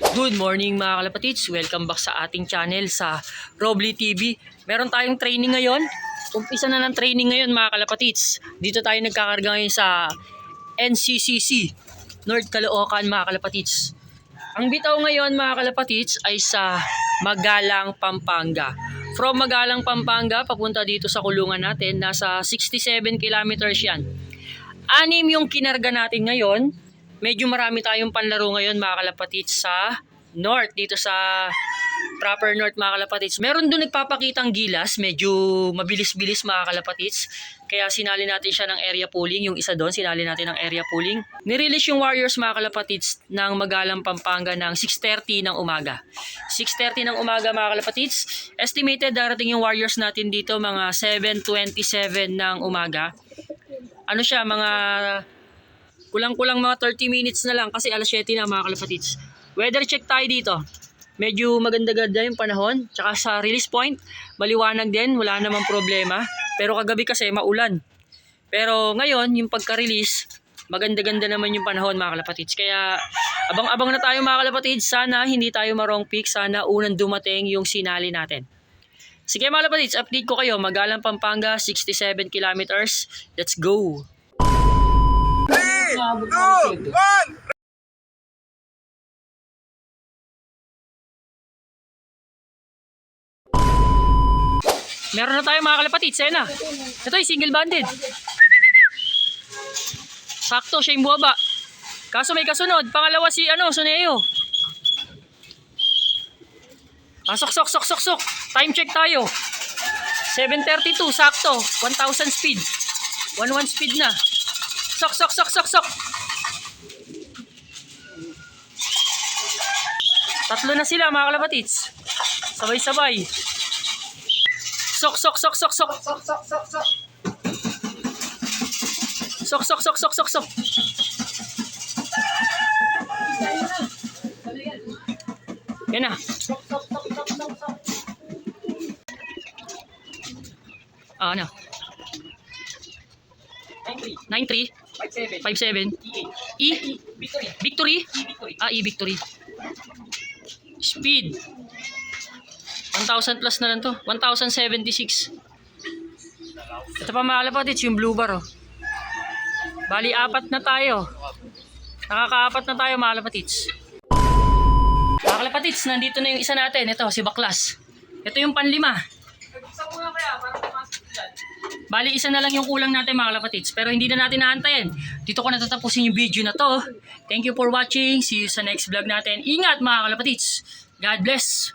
Good morning mga kalapatids, welcome back sa ating channel sa Robly TV. Meron tayong training ngayon. Umpisa na ng training ngayon mga kalapatids. Dito tayo nagkakarga ngayon sa NCCC, North Caloocan mga kalapatids. Ang bitaw ngayon mga kalapatids ay sa Magalang, Pampanga. From Magalang, Pampanga papunta dito sa kulungan natin, nasa 67 kilometers yan. 6 yung kinarga natin ngayon. Medyo marami tayong panlaro ngayon mga kalapatids sa north, dito sa proper north mga kalapatids. Meron doon nagpapakitang gilas, medyo mabilis-bilis mga kalapatids. Kaya sinali natin siya ng area pooling, yung isa doon sinali natin ng area pooling. Nirelease yung Warriors mga kalapatids ng Magalang, Pampanga ng 6:30 ng umaga. 6:30 ng umaga mga kalapatids. Estimated darating yung Warriors natin dito mga 7:27 ng umaga. Ano siya, mga kulang-kulang mga 30 minutes na lang kasi alas 7 na mga kalapatids. Weather check tayo dito. Medyo maganda-ganda yung panahon. Tsaka sa release point, maliwanag din, wala namang problema. Pero kagabi kasi maulan. Pero ngayon, yung pagka-release, maganda-ganda naman yung panahon mga kalapatids. Kaya abang-abang na tayo mga kalapatids. Sana hindi tayo ma-wrong pick. Sana unang dumating yung sinali natin. Sige mga kalapatids, update ko kayo. Magalang, Pampanga, 67 kilometers. Let's go! 3, 2, 1. Meron na tayo mga kalapatids, ayan na. Ito yung single banded. Sakto, siya yung buwaba. Kaso may kasunod, pangalawa si Suneo. Sok. Time check tayo. 7:32, sakto. 1,000 speed. 1,1 speed na. Sok. Tatlo na sila mga kalapatids. Sabay-sabay. Sok. Sok. Yan na. Ano? 9-3. 5-7. Victory? E-Victory. Speed. 1,000 plus na lang to. 1,076. Ito pa mga kalapatids, yung blue bar. Bali, 4 na tayo. Nakaka-4 na tayo mga kalapatids. Mga kalapatids, nandito na yung isa natin. Ito, si Baklas. Ito yung panlima. Bali, isa na lang yung kulang natin mga kalapatids. Pero hindi na natin naantayin. Dito ko natatapusin yung video na to. Thank you for watching. See you sa next vlog natin. Ingat mga kalapatids. God bless.